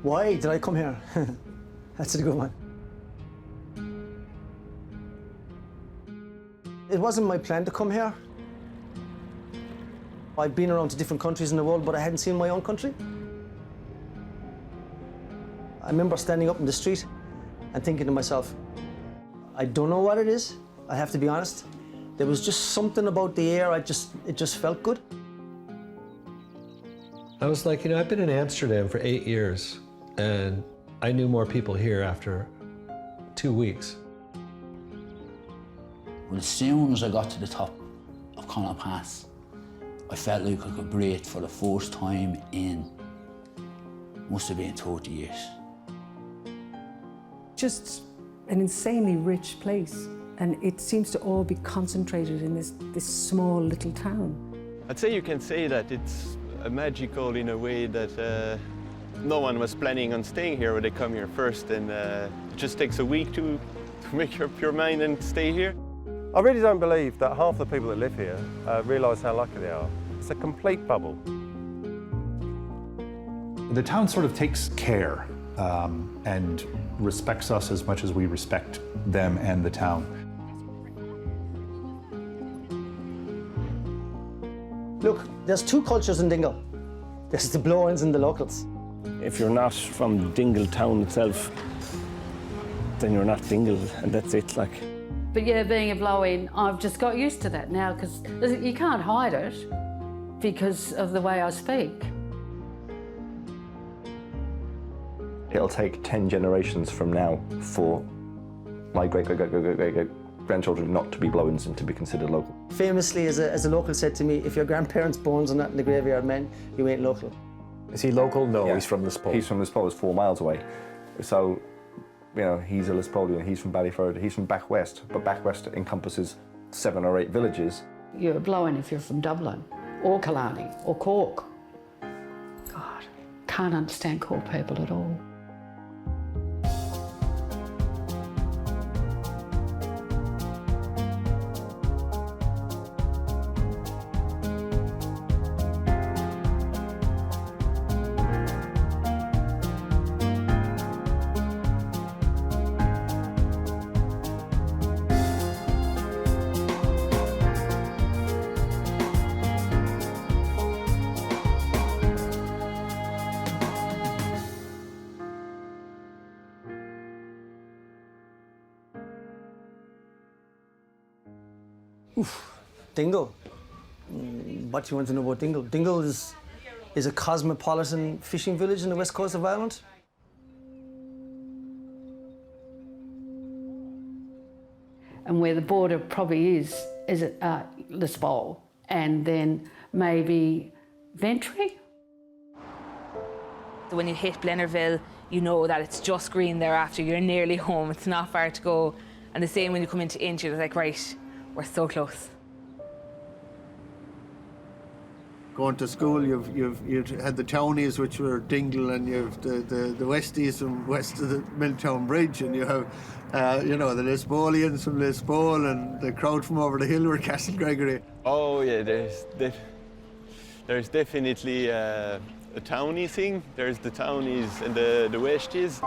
Why did I come here? That's a good one. It wasn't my plan to come here. I'd been around to different countries in the world, but I hadn't seen my own country. I remember standing up in the street and thinking to myself, I don't know what it is, I have to be honest. There was just something about the air, it just felt good. I was like, I've been in Amsterdam for 8 years, and I knew more people here after 2 weeks. Well, as soon as I got to the top of Connaught Pass, I felt like I could breathe for the first time in, must have been 30 years. Just an insanely rich place, and it seems to all be concentrated in this small little town. I'd say you can say that it's magical in a way that no one was planning on staying here when they come here first, and it just takes a week to make up your mind and stay here. I really don't believe that half the people that live here realise how lucky they are. It's a complete bubble. The town sort of takes care and respects us as much as we respect them and the town. Look, there's two cultures in Dingle. There's the blow-ins and the locals. If you're not from Dingle town itself, then you're not Dingle, and that's it, like. But yeah, being a blow-in, I've just got used to that now, because you can't hide it because of the way I speak. It'll take 10 generations from now for my great-great-great-great-great-grandchildren not to be blow-ins and to be considered local. Famously, as a local said to me, if your grandparents' bones are not in the graveyard, man, you ain't local. Is he local? No, Yeah. he's from Lispo. He's from Lispo, it's 4 miles away. So, he's a Lispolian, he's from Ballyford, he's from back west, but back west encompasses 7 or 8 villages. You're a blow-in if you're from Dublin, or Killarney, or Cork. God, can't understand Cork people at all. Dingle. What do you want to know about Dingle? Dingle is a cosmopolitan fishing village in the west coast of Ireland. And where the border probably is at Lispo, and then maybe Ventry. When you hit Blennerville, you know that it's just green thereafter. You're nearly home. It's not far to go. And the same when you come into Inch, you're like, right, we're so close. Going to school, you've had the townies, which were Dingle, and you've the Westies from west of the Milltown Bridge, and you have, the Lispolians from Lisbol, and the crowd from over the hill were Castle Gregory. Oh yeah, there's definitely a townie thing. There's the townies and the Westies.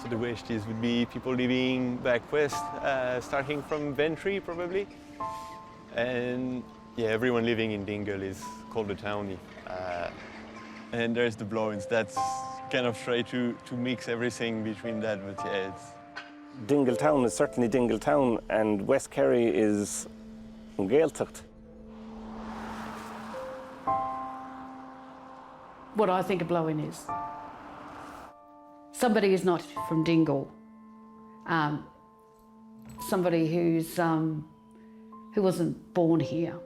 So the Westies would be people living back west, starting from Ventry probably. And yeah, everyone living in Dingle is called a townie. And there's the blow-ins. That's kind of try to mix everything between that, but yeah, it's... Dingle town is certainly Dingle town, and West Kerry is Gaeltacht. What I think a blow-in is, somebody who's not from Dingle, somebody who wasn't born here.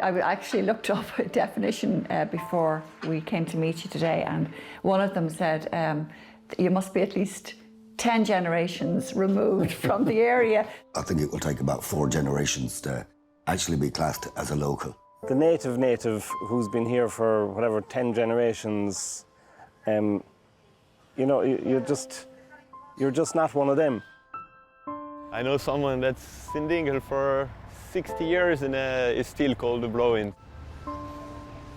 I actually looked up a definition before we came to meet you today, and one of them said you must be at least 10 generations removed from the area. I think it will take about 4 generations to actually be classed as a local. The native who's been here for whatever 10 generations, you're just not one of them. I know someone that's in Dingle for 60 years and is still called a blow-in.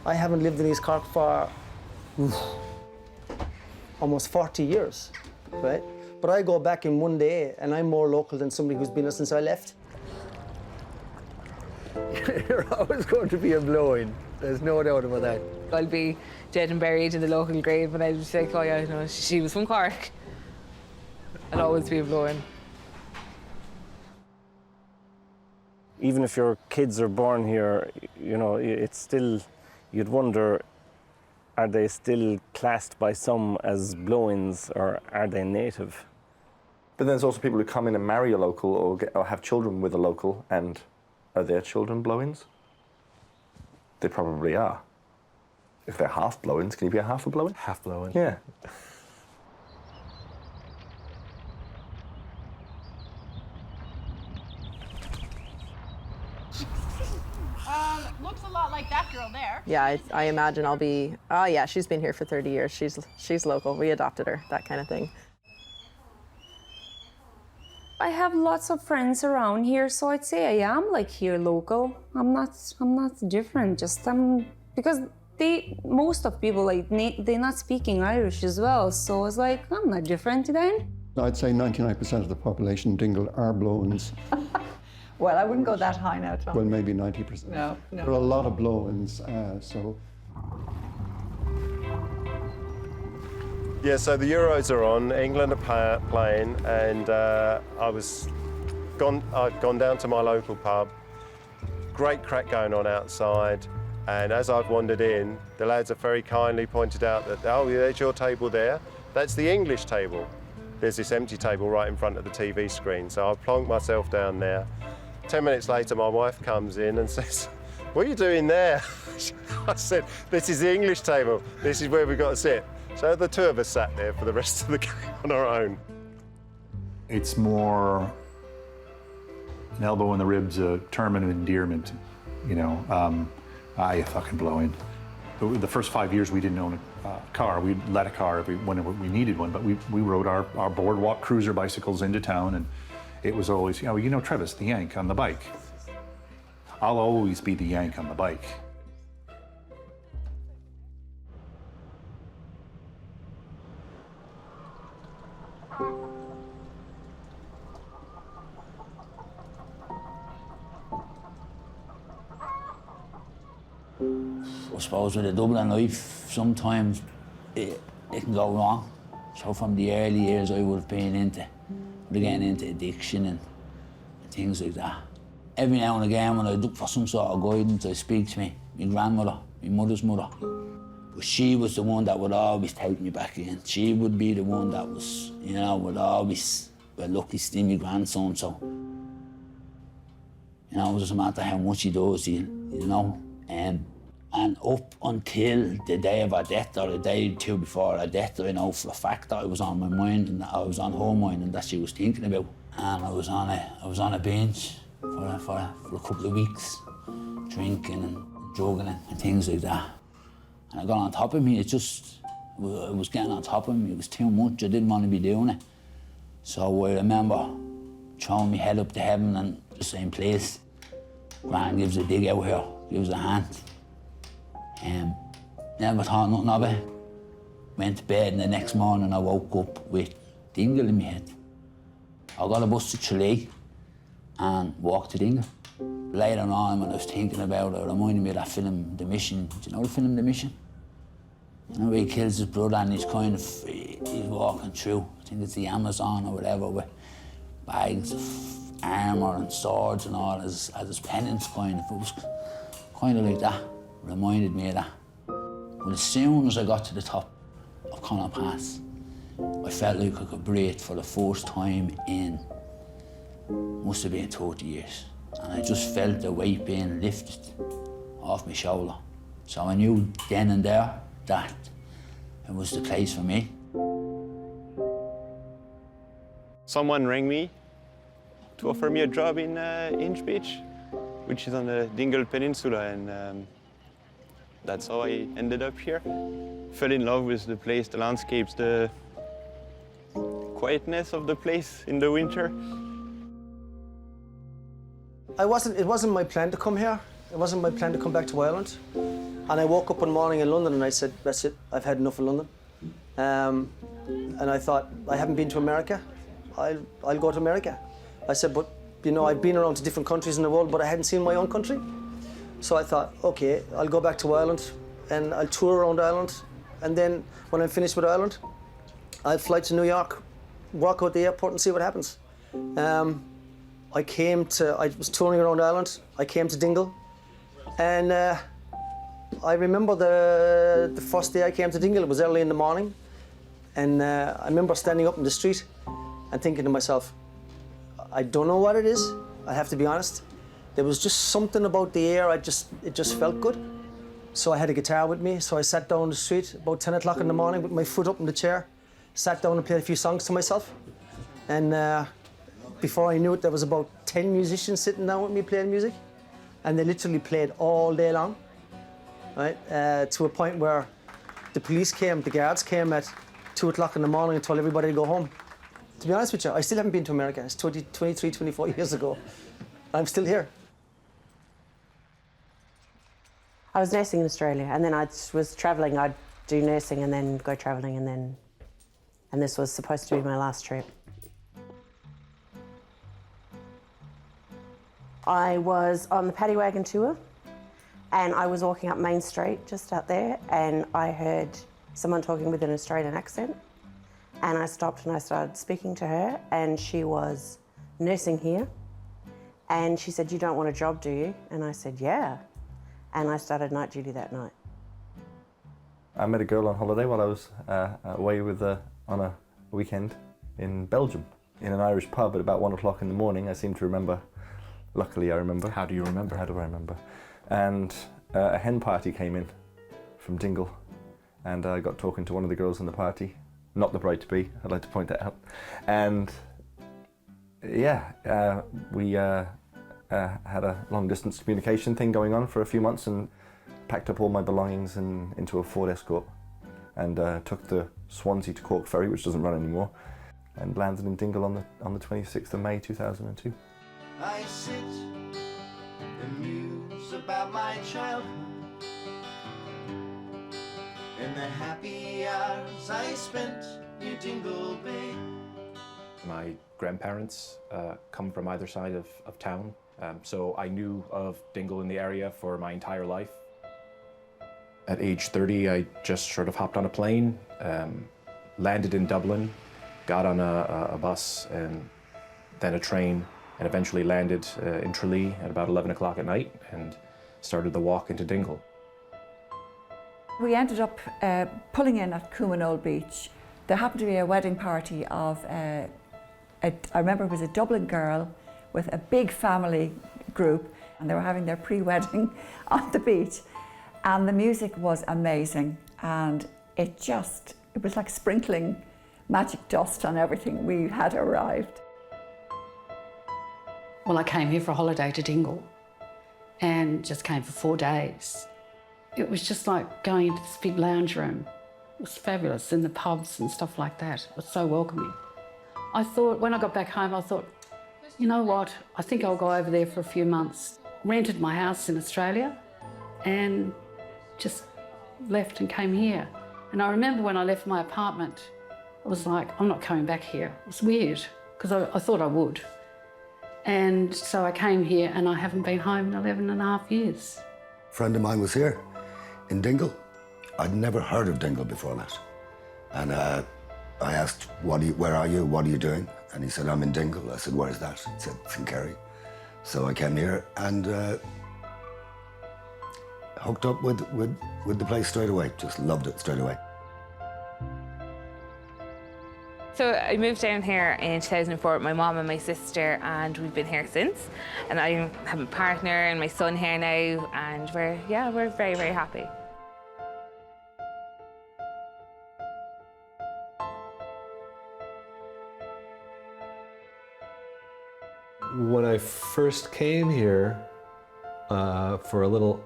I haven't lived in East Cork for almost 40 years, right? But I go back in one day and I'm more local than somebody who's been here since I left. You're always going to be a blowing. There's no doubt about that. I'll be dead and buried in the local grave and I'll be like, oh yeah, no, she was from Cork. I'll always be a blowing. Even if your kids are born here, you know, it's still, you'd wonder, are they still classed by some as blow-ins or are they native? But then there's also people who come in and marry a local or have children with a local, and are their children blow-ins? They probably are. If they're half blow-ins, can you be a half a blow-in? Half blow-in. Yeah. Looks a lot like that girl there. Yeah, I imagine I'll be, oh yeah, she's been here for 30 years. She's local. We adopted her, that kind of thing. I have lots of friends around here, so I'd say I am like here local. I'm not different, just because most of people like they're not speaking Irish as well, so it's like I'm not different then. I'd say 99% of the population in Dingle are blow-ins. Well, I wouldn't go that high now, Tom. Well, maybe 90%. No. There are a lot of blow-ins, so. Yeah, so the Euros are on, England are playing, and I'd gone down to my local pub. Great crack going on outside, and as I've wandered in, the lads have very kindly pointed out that, oh, yeah, there's your table there. That's the English table. There's this empty table right in front of the TV screen, so I plonked myself down there. 10 minutes later, my wife comes in and says, what are you doing there? I said, this is the English table. This is where we've got to sit. So the two of us sat there for the rest of the game on our own. It's more an elbow in the ribs, a term and endearment, you know. You fucking blow-in. The first 5 years we didn't own a car. We'd let a car whenever we needed one, but we rode our boardwalk cruiser bicycles into town, and it was always, you know, Travis, the Yank on the bike. I'll always be the Yank on the bike. I suppose with a Dublin life, sometimes it can go wrong. So from the early years, I would have been getting into addiction and things like that. Every now and again, when I look for some sort of guidance, I speak to my grandmother, my mother's mother. But she was the one that would always take me back in. She would be the one that was, you know, would always, well, look, he's still my grandson, so, you know, it doesn't matter how much he does, you know. And up until the day of our death, or the day or two before our death, I know for a fact that I was on my mind, and that I was on her mind, and that she was thinking about. And I was on a bench for a couple of weeks, drinking and drugging and things like that. And it got on top of me. It was getting on top of me. It was too much. I didn't want to be doing it. So I remember throwing my head up to heaven and just saying, please, Gran gives a dig out here, gives a hand. Never thought nothing of it. Went to bed, and the next morning I woke up with Dingle in my head. I got a bus to Tralee and walked to Dingle. Later on, when I was thinking about it, it reminded me of that film, The Mission. Do you know the film, The Mission? You know, where he kills his brother and he's walking through, I think it's the Amazon or whatever, with bags of armour and swords and all as his penance kind of. It was kind of like that. Reminded me of that. But as soon as I got to the top of County Pass, I felt like I could breathe for the first time in, must have been 30 years. And I just felt the weight being lifted off my shoulder. So I knew then and there that it was the place for me. Someone rang me to offer me a job in Inch Beach, which is on the Dingle Peninsula, and that's how I ended up here. Fell in love with the place, the landscapes, the quietness of the place in the winter. It wasn't my plan to come here. It wasn't my plan to come back to Ireland. And I woke up one morning in London and I said, that's it, I've had enough of London. And I thought, I haven't been to America, I'll go to America. I said, but you know, I've been around to different countries in the world, but I hadn't seen my own country. So I thought, okay, I'll go back to Ireland and I'll tour around Ireland. And then when I'm finished with Ireland, I'll fly to New York, walk out the airport and see what happens. I was touring around Ireland, I came to Dingle, and I remember the first day I came to Dingle, it was early in the morning, and I remember standing up in the street and thinking to myself, I don't know what it is, I have to be honest. There was just something about the air, it just felt good. So I had a guitar with me, so I sat down the street about 10 o'clock in the morning with my foot up in the chair, sat down and played a few songs to myself. And before I knew it, there was about 10 musicians sitting down with me playing music. And they literally played all day long, right? To a point where the police came, the guards came at 2 o'clock in the morning and told everybody to go home. To be honest with you, I still haven't been to America. It's 23, 24 years ago. I'm still here. I was nursing in Australia, and then I was travelling. I'd do nursing and then go travelling, and this was supposed to be my last trip. I was on the paddy wagon tour, and I was walking up Main Street just out there, and I heard someone talking with an Australian accent, and I stopped and I started speaking to her, and she was nursing here, and she said, "You don't want a job, do you?" And I said, "Yeah." And I started night duty that night. I met a girl on holiday while I was away on a weekend in Belgium, in an Irish pub at about 1 o'clock in the morning. I seem to remember, luckily I remember. How do you remember? How do I remember? And a hen party came in from Dingle, and I got talking to one of the girls in the party, not the bride-to-be, I'd like to point that out. And yeah, we had a long-distance communication thing going on for a few months, and packed up all my belongings into a Ford Escort, and took the Swansea to Cork ferry, which doesn't run anymore, and landed in Dingle on the 26th of May 2002. I sit and muse about my childhood and the happy hours I spent near Dingle Bay. My grandparents come from either side of town, so I knew of Dingle in the area for my entire life. At age 30, I just sort of hopped on a plane, landed in Dublin, got on a bus and then a train, and eventually landed in Tralee at about 11 o'clock at night and started the walk into Dingle. We ended up pulling in at Cummin Beach. There happened to be a wedding party of, I remember it was a Dublin girl with a big family group, and they were having their pre-wedding on the beach. And the music was amazing, and it was like sprinkling magic dust on everything. We had arrived. Well, I came here for a holiday to Dingle and just came for 4 days. It was just like going into this big lounge room. It was fabulous, in the pubs and stuff like that. It was so welcoming. I thought, when I got back home, I thought, you know what, I think I'll go over there for a few months. Rented my house in Australia and just left and came here. And I remember when I left my apartment, I was like, I'm not coming back here. It was weird, because I thought I would. And so I came here, and I haven't been home in 11 and a half years. A friend of mine was here in Dingle. I'd never heard of Dingle before that. And I asked, where are you? What are you doing? And he said, I'm in Dingle. I said, where is that? He said, it's in Kerry. So I came here and hooked up with the place straight away. Just loved it straight away. So I moved down here in 2004 with my mum and my sister, and we've been here since. And I have a partner and my son here now, and we're very, very happy. When I first came here for a little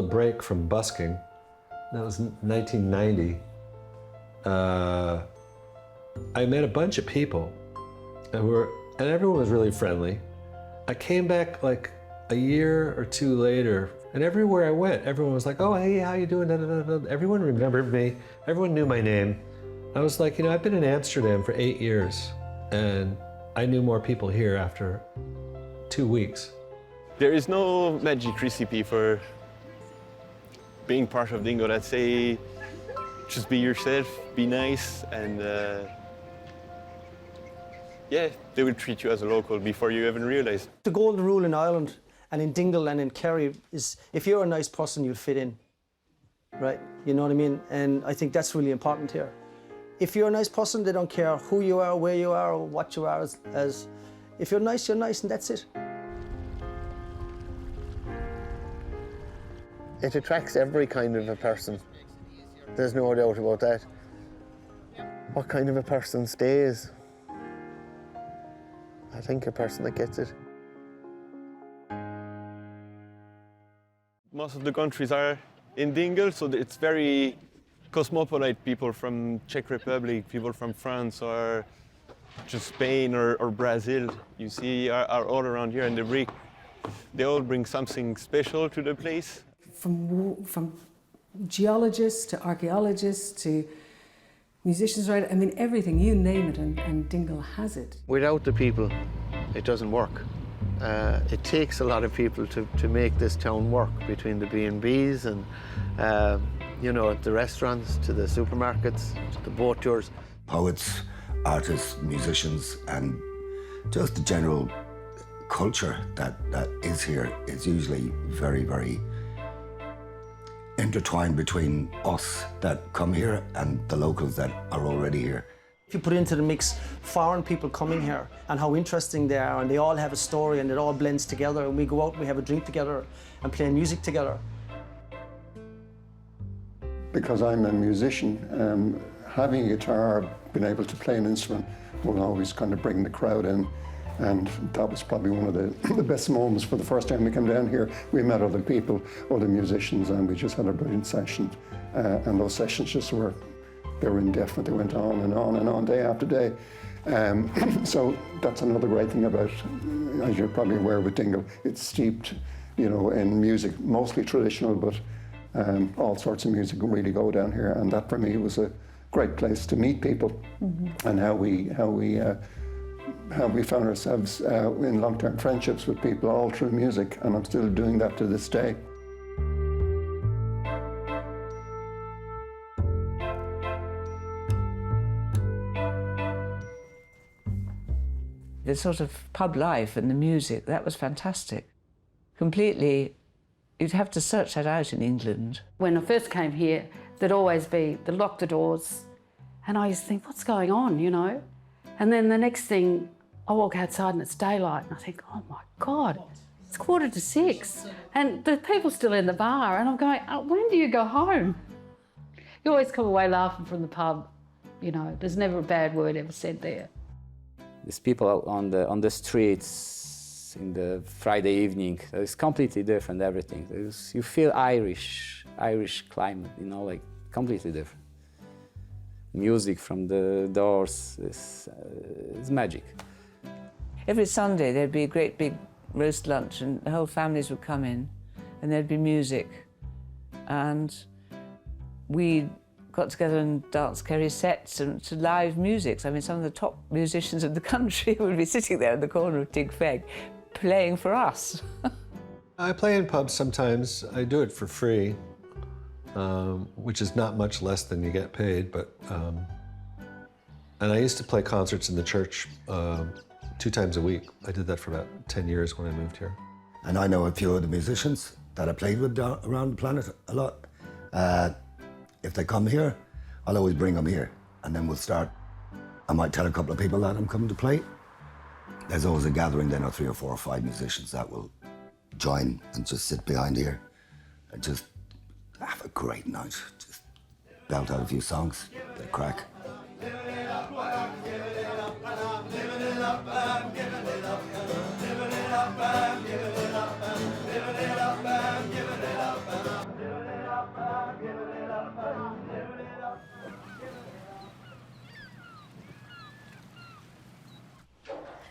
break from busking, that was 1990. I met a bunch of people, and everyone was really friendly. I came back like a year or two later And everywhere I went, everyone was like, oh, hey, how you doing? Da, da, da, da. Everyone remembered me. Everyone knew my name. I was like, I've been in Amsterdam for 8 years, and I knew more people here after 2 weeks. There is no magic recipe for being part of Dingle. I'd say just be yourself, be nice, and yeah, they will treat you as a local before you even realize. The golden rule in Ireland and in Dingle and in Kerry is if you're a nice person, you'll fit in, right? You know what I mean? And I think that's really important here. If you're a nice person, they don't care who you are, where you are, or what you are. As if you're nice, and that's it. It attracts every kind of a person. There's no doubt about that. What kind of a person stays? I think a person that gets it. Most of the countries are in Dingle, so it's very cosmopolite. People from Czech Republic, people from France, or just Spain or Brazil, you see, are all around here, and they all bring something special to the place. From geologists to archaeologists to musicians, right? I mean, everything, you name it, and Dingle has it. Without the people, it doesn't work. It takes a lot of people to make this town work, between the B&Bs and, the restaurants, to the supermarkets, to the boat tours. Poets, artists, musicians, and just the general culture that is here is usually very, very intertwined between us that come here and the locals that are already here. If you put into the mix foreign people coming here and how interesting they are, and they all have a story and it all blends together, and we go out and we have a drink together and play music together. Because I'm a musician, having a guitar, being able to play an instrument will always kind of bring the crowd in. And that was probably one of the best moments. For the first time we came down here, we met other people, other musicians, and we just had a brilliant session. And those sessions just were indefinite. They went on and on and on, day after day. So that's another great thing about, as you're probably aware with Dingle, it's steeped, in music, mostly traditional, but all sorts of music can really go down here. And that for me was a great place to meet people, and how we found ourselves in long-term friendships with people all through music, and I'm still doing that to this day. The sort of pub life and the music, that was fantastic. Completely, you'd have to search that out in England. When I first came here, there'd always be, they'd lock the doors, and I used to think, what's going on, And then the next thing, I walk outside and it's daylight, and I think, oh my God, it's 5:45, and the people's still in the bar, and I'm going, oh, when do you go home? You always come away laughing from the pub, there's never a bad word ever said there. There's people out on the streets in the Friday evening. It's completely different, everything. You feel Irish climate, like completely different. Music from the doors is magic. Every Sunday there'd be a great big roast lunch, and the whole families would come in, and there'd be music. And we got together and danced Kerry sets and to live music. I mean, some of the top musicians in the country would be sitting there in the corner of Dig Feg playing for us. I play in pubs sometimes. I do it for free, which is not much less than you get paid, but and I used to play concerts in the church 2 times a week. I did that for about 10 years when I moved here. And I know a few of the musicians that I played with around the planet a lot. If they come here, I'll always bring them here, and then we'll start. I might tell a couple of people that I'm coming to play. There's always a gathering then of 3 or 4 or 5 musicians that will join and just sit behind here and just have a great night. Just belt out a few songs, get a crack.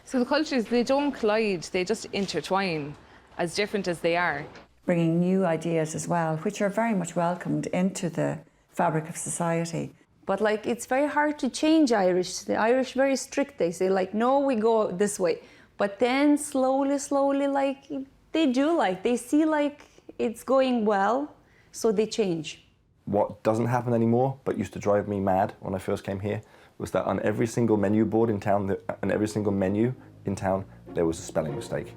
So the cultures, they don't collide, they just intertwine, as different as they are. bringing new ideas as well, which are very much welcomed into the fabric of society. But like, it's very hard to change Irish. The Irish very strict. They say like, no, we go this way. But then slowly, like they do, like they see like it's going well, so they change. What doesn't happen anymore, but used to drive me mad when I first came here, was that on every single menu board in town, and every single menu in town, there was a spelling mistake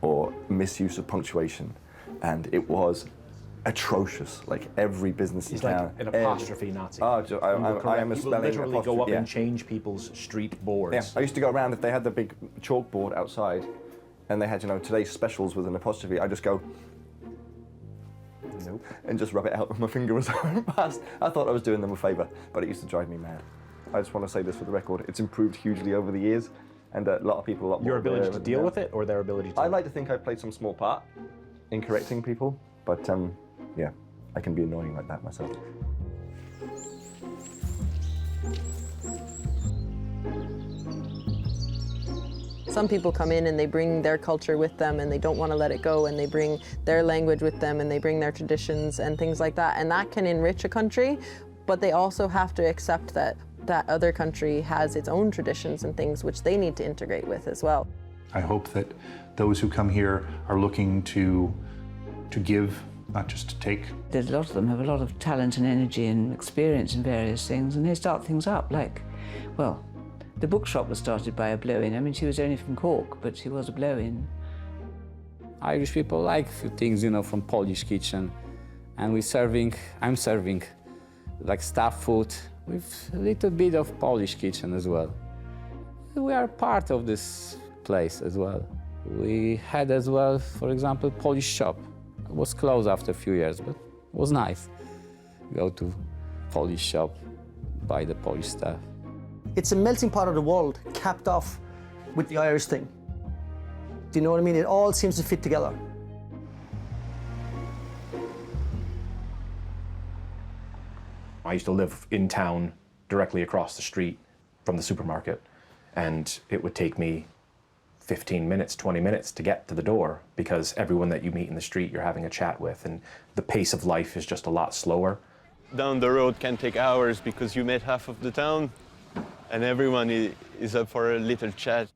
or misuse of punctuation, and it was atrocious. Like every business in town. Like an apostrophe Nazi. Oh, I am a spelling apostrophe. Literally go up and change people's street boards. Yeah, I used to go around if they had the big chalkboard outside, and they had, you know, today's specials with an apostrophe. I just go. Nope. And just rub it out with my finger as I went past. I thought I was doing them a favour, but it used to drive me mad. I just want to say this for the record. It's improved hugely over the years, and a lot of people, a lot more. Your ability to deal with it, or their ability to? I like to think I played some small part in correcting people, but yeah, I can be annoying like that myself. Some people come in and they bring their culture with them and they don't want to let it go, and they bring their language with them and they bring their traditions and things like that, and that can enrich a country, but they also have to accept that that other country has its own traditions and things which they need to integrate with as well. I hope that those who come here are looking to give, not just to take. There's a lot of them have a lot of talent and energy and experience in various things, and they start things up like, well, the bookshop was started by a blow-in. I mean, she was only from Cork, but she was a blow-in. Irish people like a few things, you know, from Polish kitchen. And I'm serving like staff food with a little bit of Polish kitchen as well. We are part of this place as well. We had as well, for example, Polish shop. It was closed after a few years, but it was nice. Go to Polish shop, buy the Polish stuff. It's a melting pot of the world, capped off with the Irish thing. Do you know what I mean? It all seems to fit together. I used to live in town directly across the street from the supermarket, and it would take me 15 minutes, 20 minutes to get to the door, because everyone that you meet in the street you're having a chat with, and the pace of life is just a lot slower. Down the road can take hours because you met half of the town, and everyone is up for a little chat.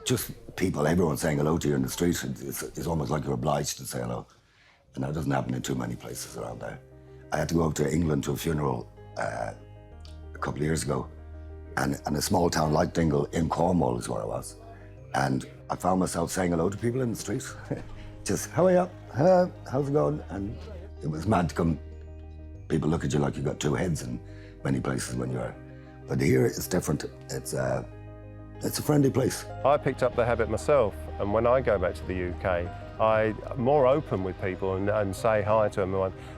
Just people, everyone saying hello to you in the street, it's almost like you're obliged to say hello. And that doesn't happen in too many places around there. I had to go up to England to a funeral a couple of years ago, and a small town like Dingle in Cornwall is where I was. And I found myself saying hello to people in the street. Just, how are you? How's it going? And it was mad to come. People look at you like you've got two heads in many places when you're. But here it's different. It's a friendly place. I picked up the habit myself, and when I go back to the UK, I'm more open with people and say hi to them.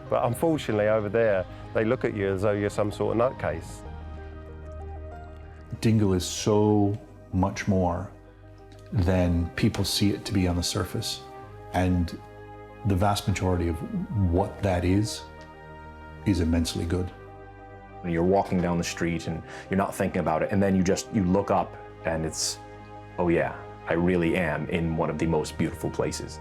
But unfortunately over there, they look at you as though you're some sort of nutcase. Dingle is so much more than people see it to be on the surface. And the vast majority of what that is immensely good. You're walking down the street and you're not thinking about it, and then you look up and it's, oh yeah, I really am in one of the most beautiful places.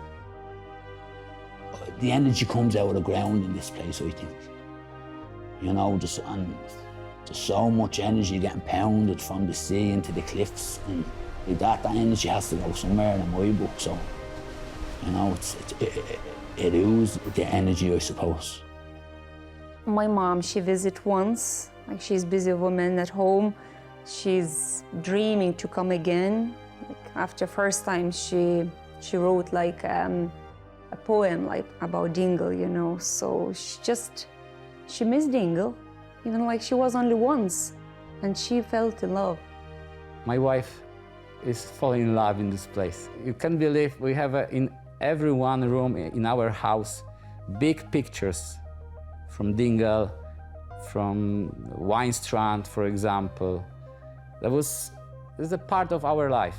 The energy comes out of the ground in this place, I think. You know, there's so much energy getting pounded from the sea into the cliffs, and like that energy has to go somewhere in my book, so, you know, it oozes the energy, I suppose. My mom, she visits once, like she's a busy woman at home. She's dreaming to come again. Like after first time, she wrote like a poem like about Dingle, you know. So she missed Dingle, even like she was only once, and she felt in love. My wife is falling in love in this place. You can't believe we have in every one room in our house big pictures from Dingle, from Wine Strand, for example. This is a part of our life.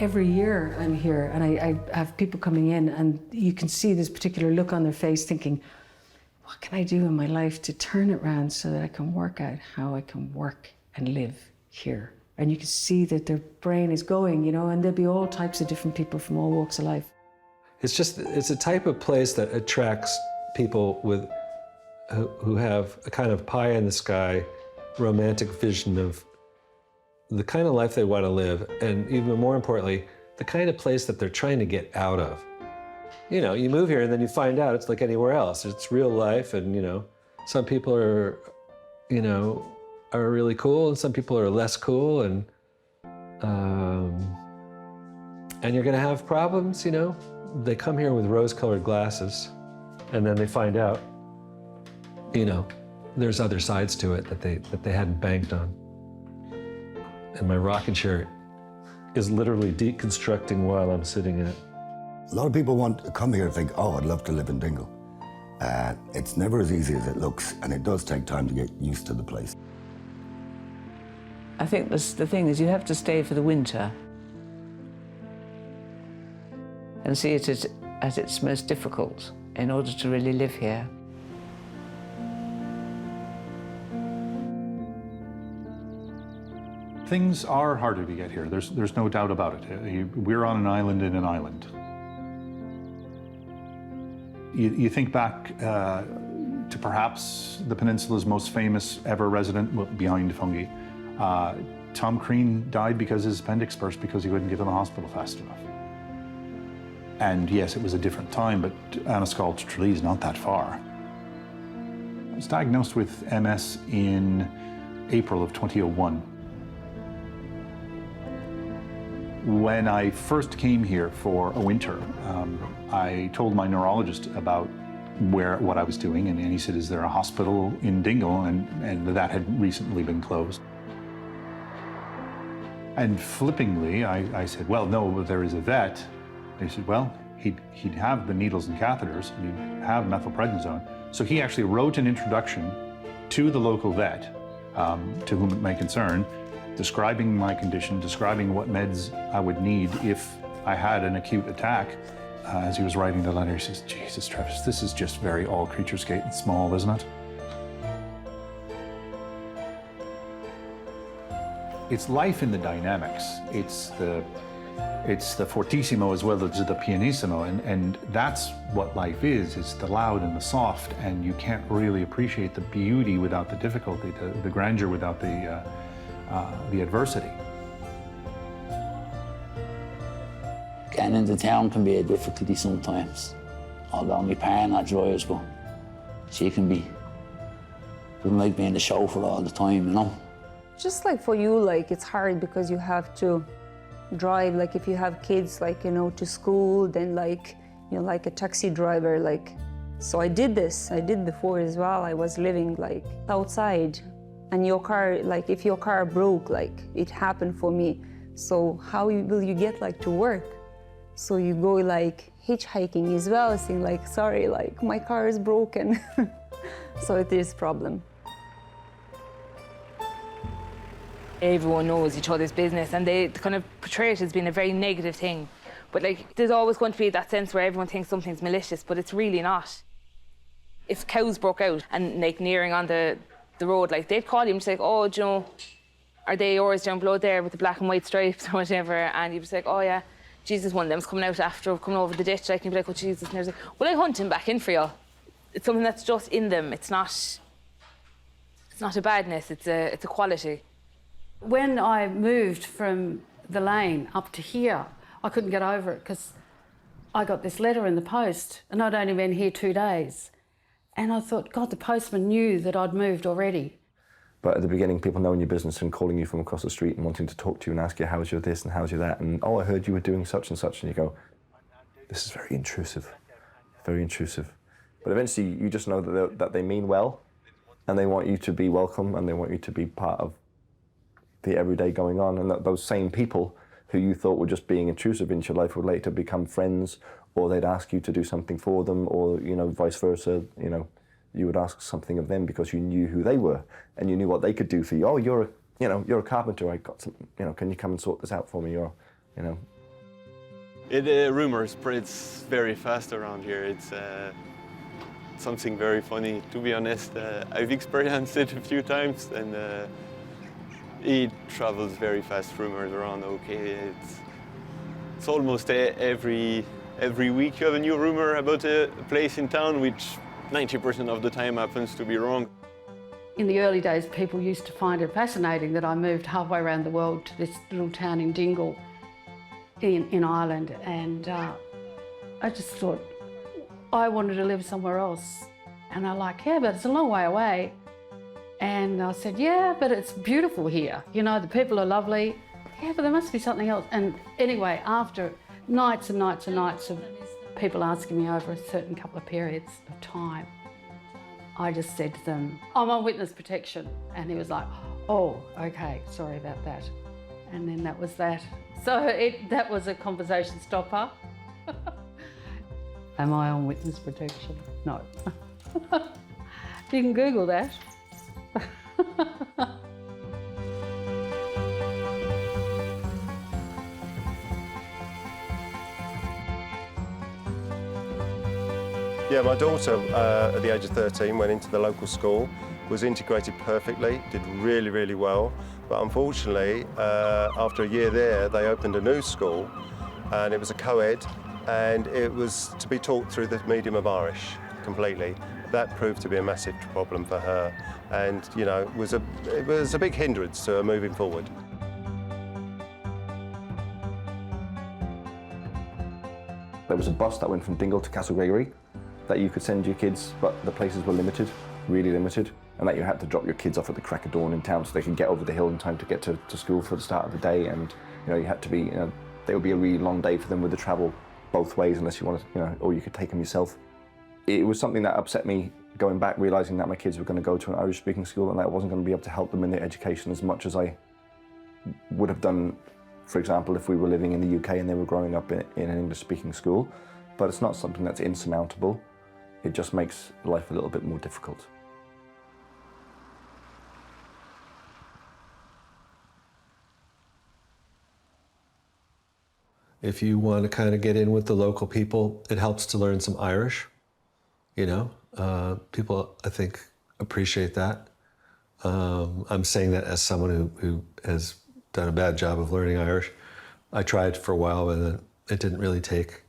Every year I'm here and I have people coming in, and you can see this particular look on their face thinking, what can I do in my life to turn it around so that I can work out how I can work and live here and you can see that their brain is going, you know, and there'll be all types of different people from all walks of life. It's a type of place that attracts people who have a kind of pie in the sky, romantic vision of the kind of life they want to live, and even more importantly, the kind of place that they're trying to get out of. You know, you move here and then you find out it's like anywhere else. It's real life, and you know, some people are, you know, are really cool, and some people are less cool, and you're gonna have problems, you know. They come here with rose-colored glasses, and then they find out, you know, there's other sides to it that they hadn't banked on. And my rocking chair is literally deconstructing while I'm sitting in it. A lot of people want to come here and think, oh, I'd love to live in Dingle. It's never as easy as it looks, and it does take time to get used to the place. I think the thing is you have to stay for the winter and see it at its most difficult in order to really live here. Things are harder to get here. There's no doubt about it. We're on an island in an island. You think back to perhaps the peninsula's most famous ever resident, well, behind Fungi. Tom Crean died because his appendix burst because he wouldn't get to the hospital fast enough. And yes, it was a different time, but Anascal to Tralee is not that far. I was diagnosed with MS in April of 2001. When I first came here for a winter, I told my neurologist about what I was doing, and he said, is there a hospital in Dingle? And that had recently been closed. And flippingly, I said, well, no, there is a vet. And he said, well, he'd have the needles and catheters, and he'd have methylprednisone. So he actually wrote an introduction to the local vet, to whom it may concern, describing my condition, describing what meds I would need if I had an acute attack. As he was writing the letter, he says, Jesus, Travis, this is just very all creatures gate and small, isn't it? It's life in the dynamics. It's the fortissimo as well as the pianissimo, and that's what life is. It's the loud and the soft, and you can't really appreciate the beauty without the difficulty, the grandeur without the adversity. Getting into town can be a difficulty sometimes. Although my partner drives, but she can be, doesn't like being the chauffeur all the time, you know. Just like for you, like it's hard because you have to drive, like if you have kids, like, you know, to school, then like, you know, like a taxi driver, like. So I did before as well. I was living like outside, and your car, like if your car broke, like it happened for me. So how will you get like to work? So you go like hitchhiking as well, saying like, sorry, like my car is broken. So it is a problem. Everyone knows each other's business, and they kind of portray it as being a very negative thing. But like, there's always going to be that sense where everyone thinks something's malicious, but it's really not. If cows broke out and like nearing on the road, like they'd call you and say, like, oh, do you know, are they yours down below there with the black and white stripes or whatever? And you'd be like, oh yeah, Jesus, one of them's coming out after coming over the ditch. Like, you'd be like, oh Jesus, and they're like, well, I hunt him back in for you. It's something that's just in them. It's not a badness. It's a quality. When I moved from the lane up to here, I couldn't get over it because I got this letter in the post, and I'd only been here 2 days. And I thought, God, the postman knew that I'd moved already. But at the beginning, people knowing your business and calling you from across the street and wanting to talk to you and ask you, how's your this and how's your that? And, oh, I heard you were doing such and such. And you go, this is very intrusive, very intrusive. But eventually, you just know that they mean well, and they want you to be welcome, and they want you to be part of the everyday going on, and that those same people who you thought were just being intrusive into your life would later become friends, or they'd ask you to do something for them, or, you know, vice versa. You know, you would ask something of them because you knew who they were and you knew what they could do for you. Oh, you're a carpenter. I got some. You know, can you come and sort this out for me? Or, you know. Rumor spreads very fast around here. It's something very funny, to be honest. I've experienced it a few times, and It travels very fast, rumors around, okay. It's almost every week you have a new rumor about a place in town, which 90% of the time happens to be wrong. In the early days, people used to find it fascinating that I moved halfway around the world to this little town in Dingle in Ireland, and I just thought I wanted to live somewhere else. And they're like, yeah, but it's a long way away. And I said, yeah, but it's beautiful here. You know, the people are lovely. Yeah, but there must be something else. And anyway, after nights and nights and nights of people asking me over a certain couple of periods of time, I just said to them, I'm on witness protection. And he was like, oh, okay, sorry about that. And then that was that. So that was a conversation stopper. Am I on witness protection? No. You can Google that. Yeah, my daughter, at the age of 13, went into the local school, was integrated perfectly, did really, really well. But unfortunately, after a year there, they opened a new school, and it was a co-ed, and it was to be taught through the medium of Irish completely. That proved to be a massive problem for her, and you know, it was a big hindrance to her moving forward. There was a bus that went from Dingle to Castle Gregory that you could send your kids, but the places were limited, really limited, and that you had to drop your kids off at the crack of dawn in town so they could get over the hill in time to get to school for the start of the day. And you know, you had to be, you know, it would be a really long day for them with the travel both ways unless you wanted, you know, or you could take them yourself. It was something that upset me going back, realising that my kids were going to go to an Irish-speaking school and that I wasn't going to be able to help them in their education as much as I would have done, for example, if we were living in the UK and they were growing up in an English-speaking school. But it's not something that's insurmountable. It just makes life a little bit more difficult. If you want to kind of get in with the local people, it helps to learn some Irish. You know, people, I think, appreciate that. I'm saying that as someone who has done a bad job of learning Irish. I tried for a while, but it didn't really take.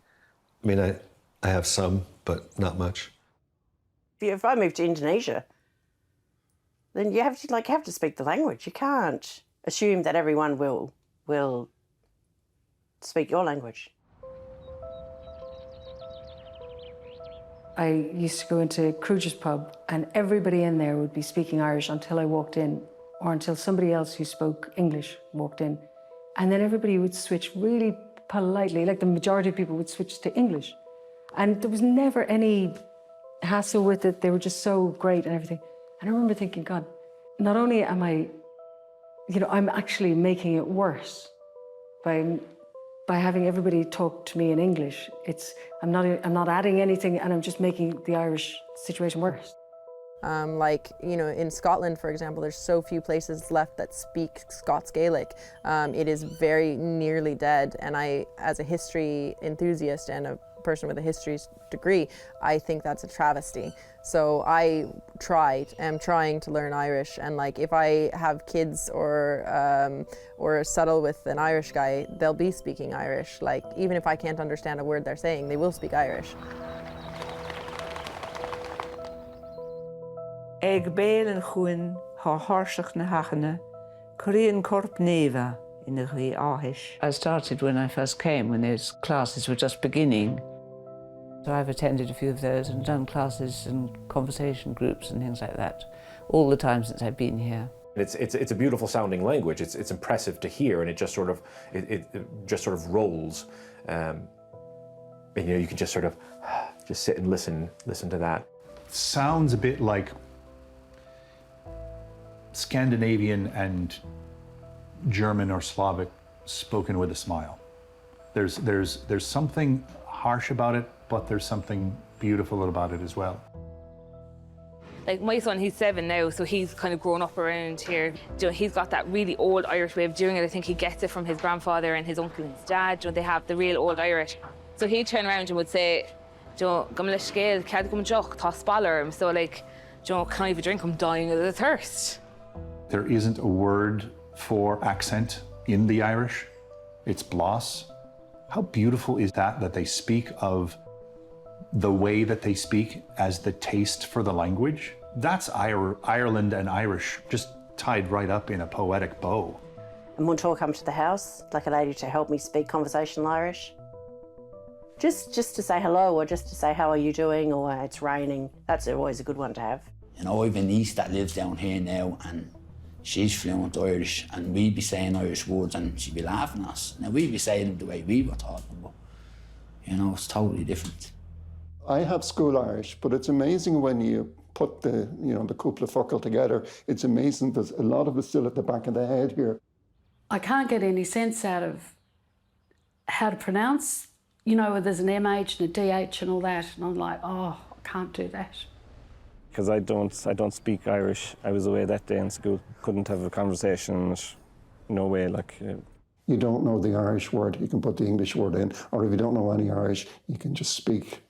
I mean, I have some, but not much. If I move to Indonesia, then you have to speak the language. You can't assume that everyone will speak your language. I used to go into Kruger's pub and everybody in there would be speaking Irish until I walked in, or until somebody else who spoke English walked in. And then everybody would switch really politely, like the majority of people would switch to English. And there was never any hassle with it. They were just so great and everything. And I remember thinking, God, not only am I, you know, I'm actually making it worse by having everybody talk to me in English. I'm not adding anything, and I'm just making the Irish situation worse. Like, you know, in Scotland, for example, there's so few places left that speak Scots Gaelic. It is very nearly dead, and I, as a history enthusiast and a person with a history degree, I think that's a travesty. So I am trying to learn Irish, and like if I have kids or settle with an Irish guy, they'll be speaking Irish. Like even if I can't understand a word they're saying, they will speak Irish. Ag béal an chuin há háiseach na hachana, Korean corp neva in the áhis. I started when I first came, when those classes were just beginning. So I've attended a few of those and done classes and conversation groups and things like that all the time since I've been here. It's a beautiful sounding language. It's impressive to hear, and it just sort of rolls. And you know, you can just sort of just sit and listen to that. Sounds a bit like Scandinavian and German or Slavic spoken with a smile. There's something harsh about it, but there's something beautiful about it as well. Like my son, he's 7 now, so he's kind of grown up around here. You know, he's got that really old Irish way of doing it. I think he gets it from his grandfather and his uncle and his dad. You know, they have the real old Irish. So he'd turn around and would say, "Joe, gum le scale, cad gum joch, toss baller." So like, Joe, can I have a drink? I'm dying of the thirst. There isn't a word for accent in the Irish. It's blas. How beautiful is that they speak of the way that they speak as the taste for the language? That's Ireland and Irish just tied right up in a poetic bow. And Muntor come to the house, like a lady to help me speak conversational Irish. Just to say hello, or just to say how are you doing, or it's raining. That's always a good one to have. You know, I've a niece that lives down here now, and she's fluent Irish, and we'd be saying Irish words and she'd be laughing at us. Now we'd be saying them the way we were taught them, but you know, it's totally different. I have school Irish, but it's amazing when you put the couple of focal together. It's amazing. There's a lot of it still at the back of the head here. I can't get any sense out of how to pronounce, you know, there's an MH and a DH and all that, and I'm like, oh, I can't do that. Because I don't speak Irish. I was away that day in school, couldn't have a conversation, no way, like. You don't know the Irish word, you can put the English word in, or if you don't know any Irish, you can just speak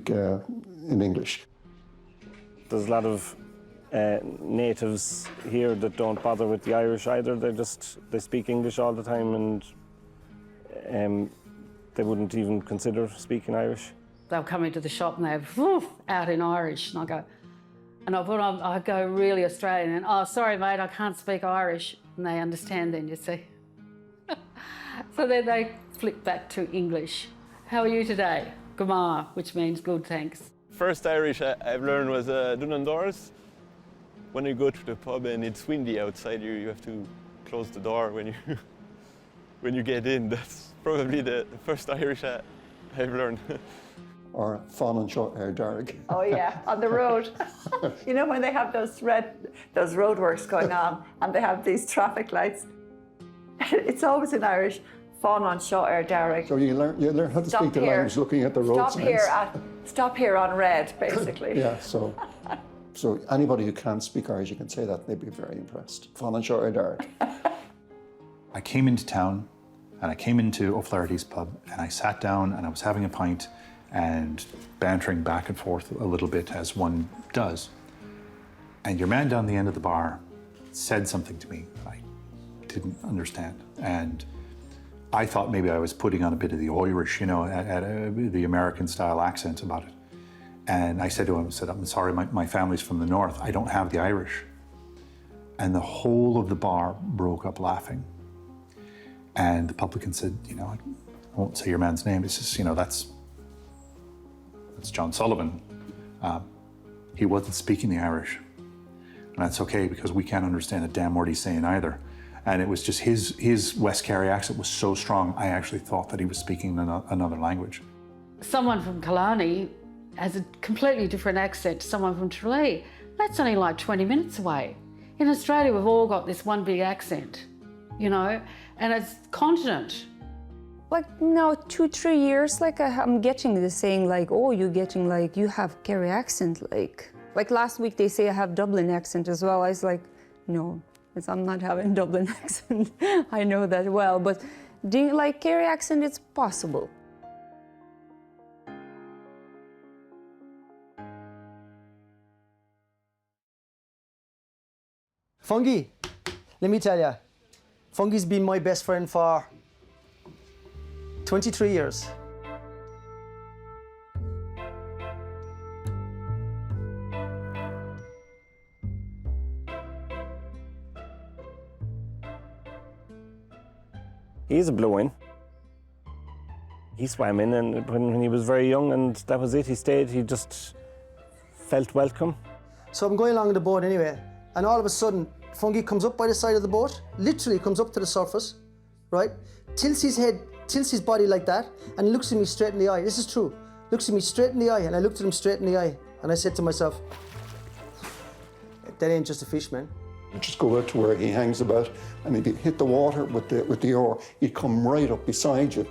in English. There's a lot of natives here that don't bother with the Irish either. They speak English all the time, and they wouldn't even consider speaking Irish. They'll come into the shop and they're out in Irish, and I go really Australian, and oh, sorry mate, I can't speak Irish, and they understand then, you see. So then they flip back to English. How are you today? Guma, which means good, thanks. First Irish I've learned was Dunandors. When you go to the pub and it's windy outside, you have to close the door when you get in. That's probably the first Irish I've learned. Or Fáin Seo Eire Darg. Oh yeah, on the road. You know when they have those roadworks going on and they have these traffic lights, it's always in Irish, Fáin Seo Eire Darg. So you learn how to speak the language looking at the road signs. Stop here on red, basically. Yeah, so anybody who can't speak Irish, you can say that, they'd be very impressed. Fáin Seo Eire Darg. I came into town and I came into O'Flaherty's pub and I sat down and I was having a pint and bantering back and forth a little bit as one does. And your man down the end of the bar said something to me that I didn't understand. And I thought maybe I was putting on a bit of the Irish, you know, the American style accent about it. And I said to him, I'm sorry, my family's from the north. I don't have the Irish. And the whole of the bar broke up laughing. And the publican said, you know, I won't say your man's name. He says, you know, that's John Sullivan. He wasn't speaking the Irish. And that's okay because we can't understand a damn word he's saying either. And it was just his West Kerry accent was so strong, I actually thought that he was speaking another language. Someone from Killarney has a completely different accent to someone from Tralee. That's only like 20 minutes away. In Australia, we've all got this one big accent, you know, and it's continent. Like now, 2-3 years, like I'm getting the saying like, oh, you're getting like, you have Kerry accent, like last week they say I have Dublin accent as well. I was like, no, I'm not having Dublin accent. I know that well, but like Kerry accent, it's possible. Fungi, let me tell you, Fungi's been my best friend for 23 years. He's a blow-in. He swam in, and when he was very young, and that was it. He stayed. He just felt welcome. So I'm going along the boat anyway, and all of a sudden, Fungi comes up by the side of the boat, literally comes up to the surface, right? Tilts his head, tilts his body like that, and looks at me straight in the eye. This is true. Looks at me straight in the eye, and I looked at him straight in the eye, and I said to myself, that ain't just a fish, man. You just go out to where he hangs about, and if you hit the water with the oar, he'd come right up beside you.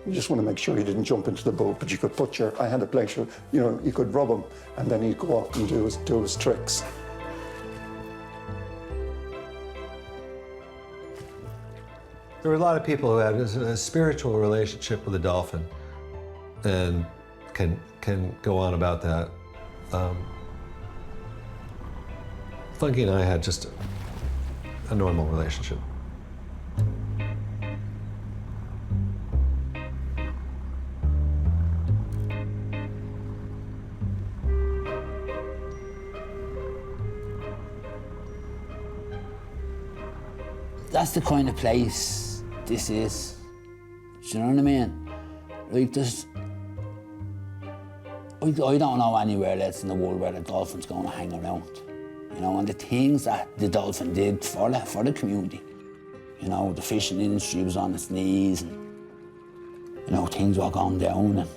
You just want to make sure he didn't jump into the boat, but you could put I had a place where, you know, you could rub him, and then he'd go off and do his tricks. There are a lot of people who have a spiritual relationship with a dolphin and can go on about that. Fungi and I had just a normal relationship. That's the kind of place this is. Do you know what I mean? Like I don't know anywhere else in the world where the dolphin's going to hang around. You know, and the things that the dolphin did for the community. You know, the fishing industry was on its knees, and you know, things were going down, and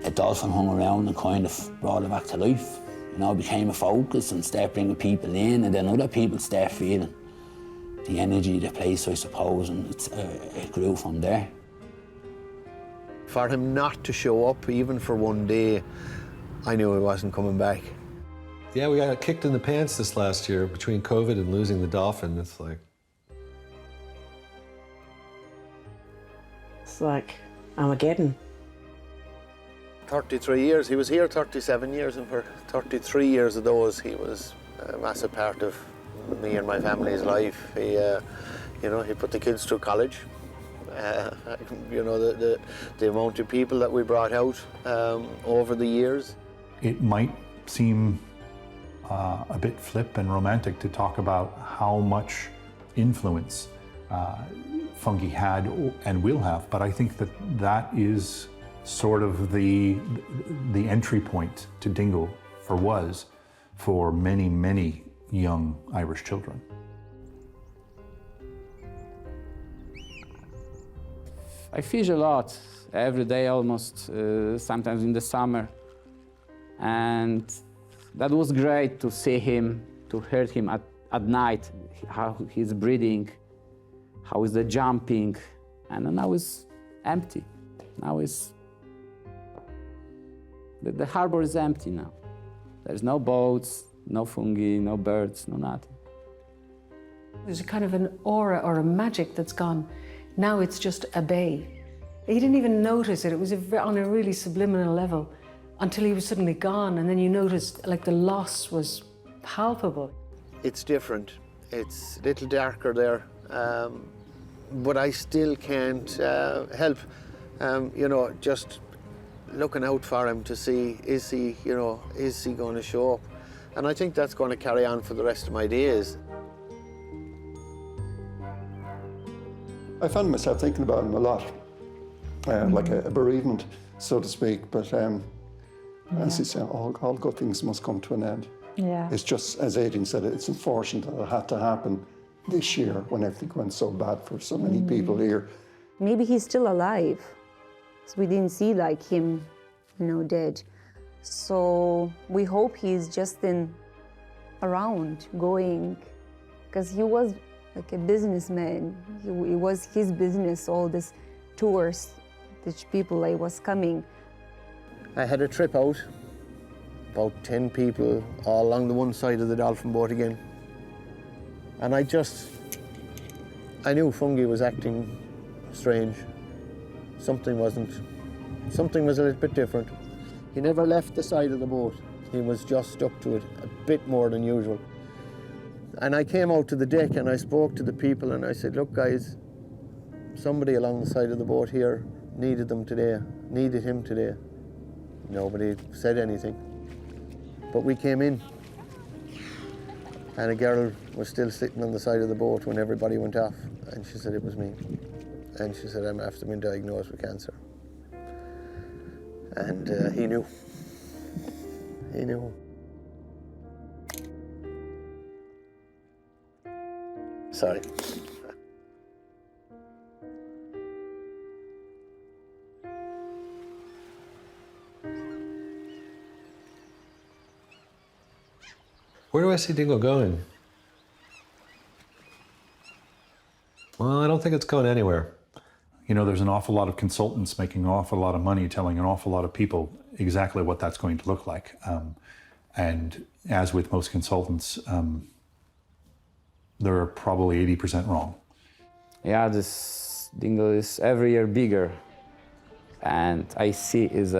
the dolphin hung around and kind of brought it back to life. You know, it became a focus and started bringing people in, and then other people started feeling the energy of the place, I suppose, and it grew from there. For him not to show up, even for one day, I knew he wasn't coming back. Yeah, we got kicked in the pants this last year between COVID and losing the dolphin. It's like Armageddon. 33 years. He was here 37 years, and for 33 years of those, he was a massive part of me and my family's life. He, you know, he put the kids through college. You know, the amount of people that we brought out over the years. It might seem a bit flip and romantic to talk about how much influence Fungi had and will have, but I think that is sort of the entry point to Dingle for many, many young Irish children. I fish a lot, every day almost, sometimes in the summer. And that was great to see him, to hear him at night, how he's breathing, how is the jumping, and now it's empty. Now the harbor is empty now. There's no boats, no fungi, no birds, no nothing. There's a kind of an aura or a magic that's gone. Now it's just a bay. He didn't even notice it. It was on a really subliminal level until he was suddenly gone, and then you noticed like the loss was palpable. It's different. It's a little darker there, but I still can't help, you know, just looking out for him to see, is he going to show up? And I think that's going to carry on for the rest of my days. I found myself thinking about him a lot, like a bereavement, so to speak, but as he said, all good things must come to an end. Yeah. It's just, as Adrian said, it's unfortunate that it had to happen this year when everything went so bad for so many people here. Maybe he's still alive, so we didn't see like him, you know, dead. So we hope he's just around, going, because he was like a businessman. It was his business, all these tours, which people like was coming. I had a trip out, about 10 people all along the one side of the dolphin boat again. And I knew Fungi was acting strange. Something was a little bit different. He never left the side of the boat. He was just stuck to it a bit more than usual. And I came out to the deck and I spoke to the people and I said, look guys, somebody along the side of the boat here needed him today. Nobody said anything. But we came in and a girl was still sitting on the side of the boat when everybody went off, and she said it was me. And she said, I'm after being diagnosed with cancer. And he knew. He knew. Sorry. Where do I see Dingle going? Well, I don't think it's going anywhere. You know, there's an awful lot of consultants making an awful lot of money telling an awful lot of people exactly what that's going to look like. And as with most consultants, they're probably 80% wrong. Yeah, this Dingle is every year bigger. And I see is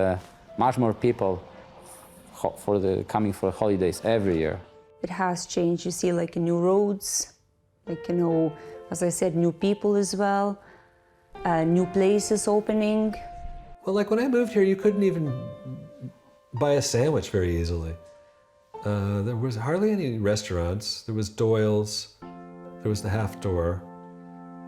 much more people coming for holidays every year. It has changed. You see like new roads, Like, you know, as I said, new people as well, new places opening. Well, like when I moved here, you couldn't even buy a sandwich very easily. There was hardly any restaurants. There was Doyle's, there was the Half Door.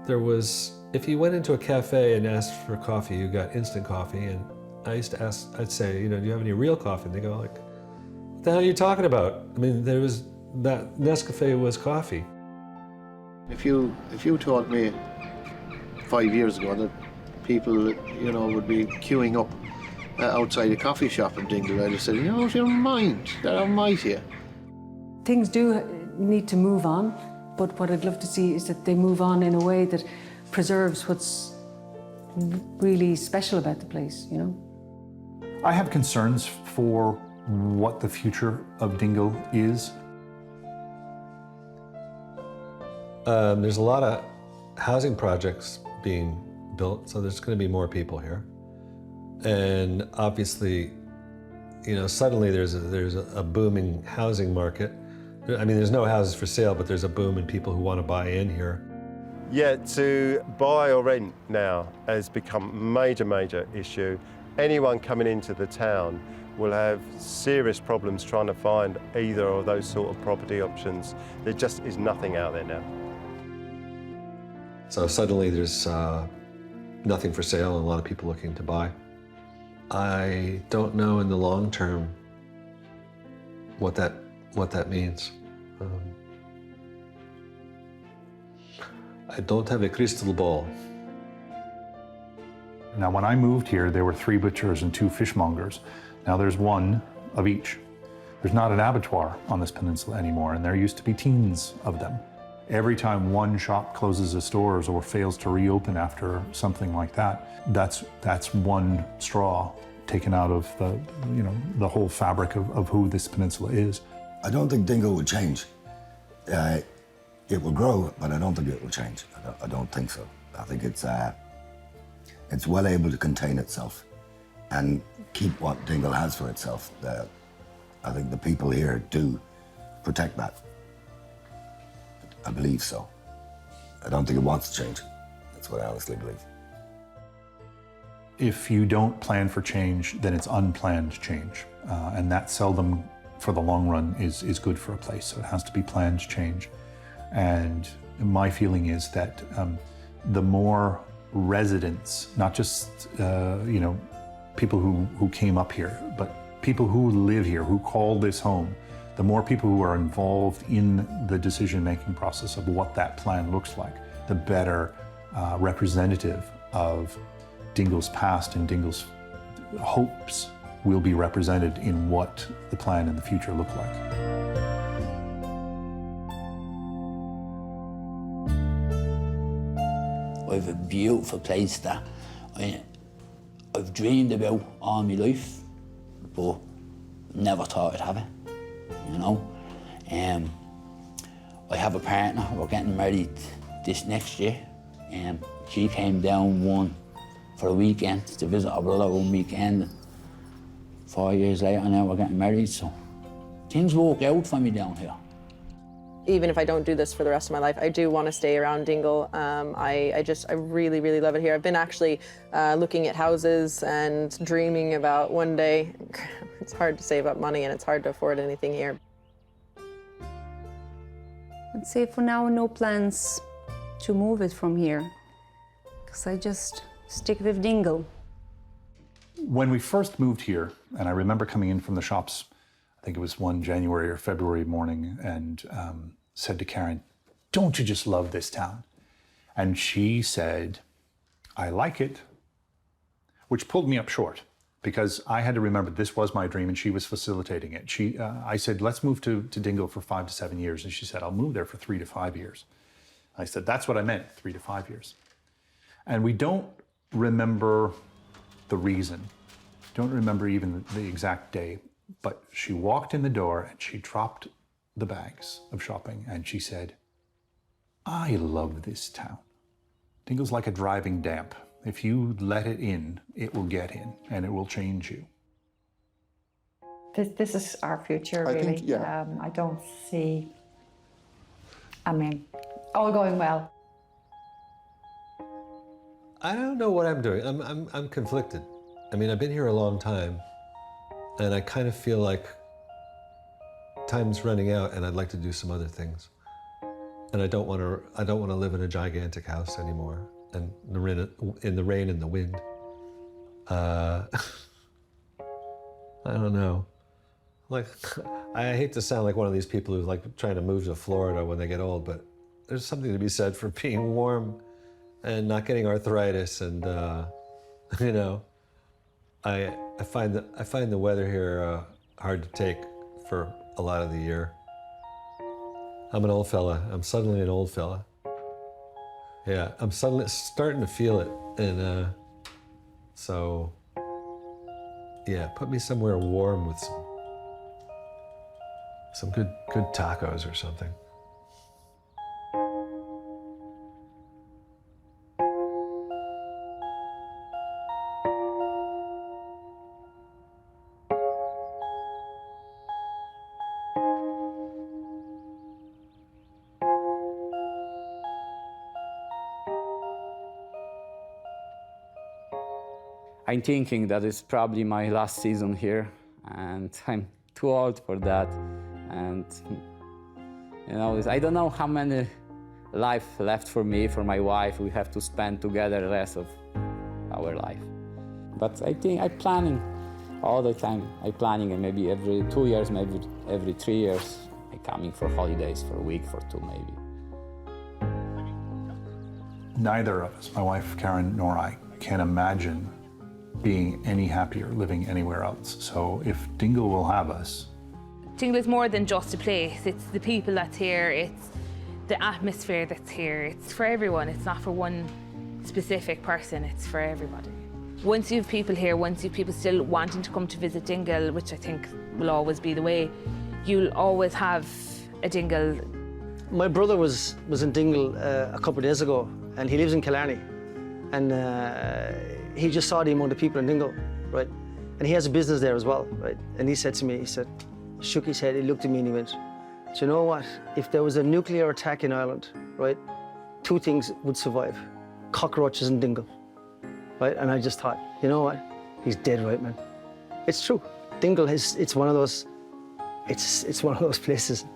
There was, if you went into a cafe and asked for coffee, you got instant coffee. And I used to ask, I'd say, you know, do you have any real coffee? And they go like, what the hell are you talking about? I mean, there was, that Nescafe was coffee. If you told me 5 years ago that people, you know, would be queuing up outside a coffee shop in Dingle, I'd have said, you're out of your mind, they're out of might here. Things do need to move on, but what I'd love to see is that they move on in a way that preserves what's really special about the place, you know? I have concerns for what the future of Dingle is. There's a lot of housing projects being built, so there's going to be more people here. And obviously, you know, suddenly there's a booming housing market. I mean, there's no houses for sale, but there's a boom in people who want to buy in here. Yeah, to buy or rent now has become a major issue. Anyone coming into the town will have serious problems trying to find either of those sort of property options. There just is nothing out there now. So suddenly there's nothing for sale and a lot of people looking to buy. I don't know in the long term what that means. I don't have a crystal ball. Now, when I moved here, there were 3 butchers and 2 fishmongers. Now there's 1 of each. There's not an abattoir on this peninsula anymore, and there used to be teens of them. Every time one shop closes its doors or fails to reopen after something like that, that's one straw taken out of the, you know, the whole fabric of who this peninsula is. I don't think Dingle will change. It will grow, but I don't think it will change. I don't think so. I think it's well able to contain itself and keep what Dingle has for itself. I think the people here do protect that. I believe so. I don't think it wants to change. That's what I honestly believe. If you don't plan for change, then it's unplanned change. And that seldom, for the long run, is good for a place. So it has to be planned change. And my feeling is that the more residents, not just you know, people who came up here, but people who live here, who call this home, the more people who are involved in the decision-making process of what that plan looks like, the better representative of Dingle's past and Dingle's hopes will be represented in what the plan in the future look like. I have a beautiful place that I've dreamed about all my life, but never thought I'd have it, you know. I have a partner, we're getting married this next year. She came down for a weekend to visit her brother one weekend. 4 years later now we're getting married, so things work out for me down here. Even if I don't do this for the rest of my life, I do want to stay around Dingle. I really love it here. I've been actually looking at houses and dreaming about one day. It's hard to save up money and it's hard to afford anything here. I'd say for now, no plans to move it from here, because I just stick with Dingle. When we first moved here, and I remember coming in from the shops, I think it was one January or February morning, and said to Karen, "Don't you just love this town?" And she said, "I like it," which pulled me up short because I had to remember this was my dream and she was facilitating it. I said, "Let's move to Dingle for 5 to 7 years." And she said, "I'll move there for 3 to 5 years." I said, "That's what I meant, 3 to 5 years." And we don't remember the reason, don't remember even the exact day, but she walked in the door and she dropped the bags of shopping and she said, "I love this town. Dingle's like a driving damp. If you let it in, it will get in and it will change you." This is our future, I really. think, yeah. I don't see, I mean, All going well. I don't know what I'm doing. I'm conflicted. I mean, I've been here a long time, and I kind of feel like time's running out, and I'd like to do some other things. And I don't want to live in a gigantic house anymore, and in the rain and the wind. I don't know. Like, I hate to sound like one of these people who's like trying to move to Florida when they get old, but there's something to be said for being warm and not getting arthritis, and you know, I find the weather here hard to take for a lot of the year. I'm an old fella. I'm suddenly an old fella. Yeah, I'm suddenly starting to feel it, and so yeah, put me somewhere warm with some good tacos or something. I'm thinking that it's probably my last season here, and I'm too old for that. And you know, I don't know how many life left for me, for my wife. We have to spend together the rest of our life. But I think I'm planning all the time. I'm planning, and maybe every 2 years, maybe every 3 years, I'm coming for holidays for a week, for two maybe. Neither of us, my wife Karen nor I, can imagine being any happier living anywhere else. So if Dingle will have us. Dingle is more than just a place. It's the people that's here. It's the atmosphere that's here. It's for everyone. It's not for one specific person. It's for everybody. Once you have people here, once you have people still wanting to come to visit Dingle, which I think will always be the way, you'll always have a Dingle. My brother was in Dingle a couple of days ago, and he lives in Killarney. And he just saw the amount of people in Dingle, right? And he has a business there as well, right? And he said to me, he shook his head, he looked at me and he went, do you know what? If there was a nuclear attack in Ireland, right, two things would survive: cockroaches and Dingle, right? And I just thought, you know what? He's dead right, man. It's true. Dingle it's one of those places.